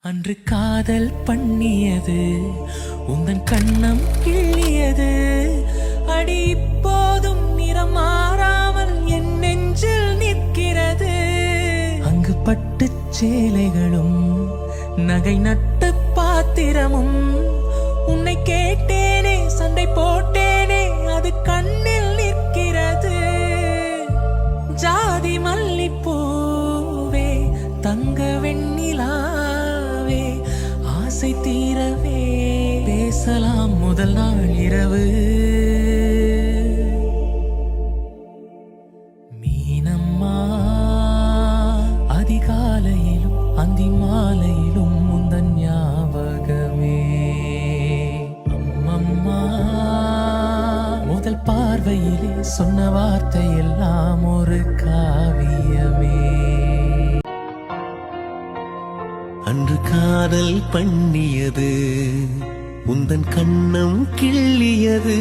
அன்று காதல் பண்ணியது உந்தன் கண்ணம் கிள்ளியது அடி இப்போதும் நிறம் மாறாமல் என் நெஞ்சில் நிற்கிறது. அங்கு பட்டு சேலைகளும் நகை நட்டு பாத்திரமும் உன்னை கேட்டேனே சண்டை போட்டேனே அது கண்ணில் நிற்கிறது. ஜாதி மல்லிப்பூவே தங்க வெண்ணிலாவே ஆசை தீரவே பேசலாம் முதல் நாள் இரவு. மீனம்மா அதிகாலையிலும் அந்தி மாலையிலும் முந்தன் ஞாபகமே. அம்மம்மா முதல் பார்வையிலே சொன்ன வார்த்தை எல்லாம் ஒரு காவியமே. அன்று காதல் பண்ணியது உந்தன் கண்ணம் கிள்ளியது.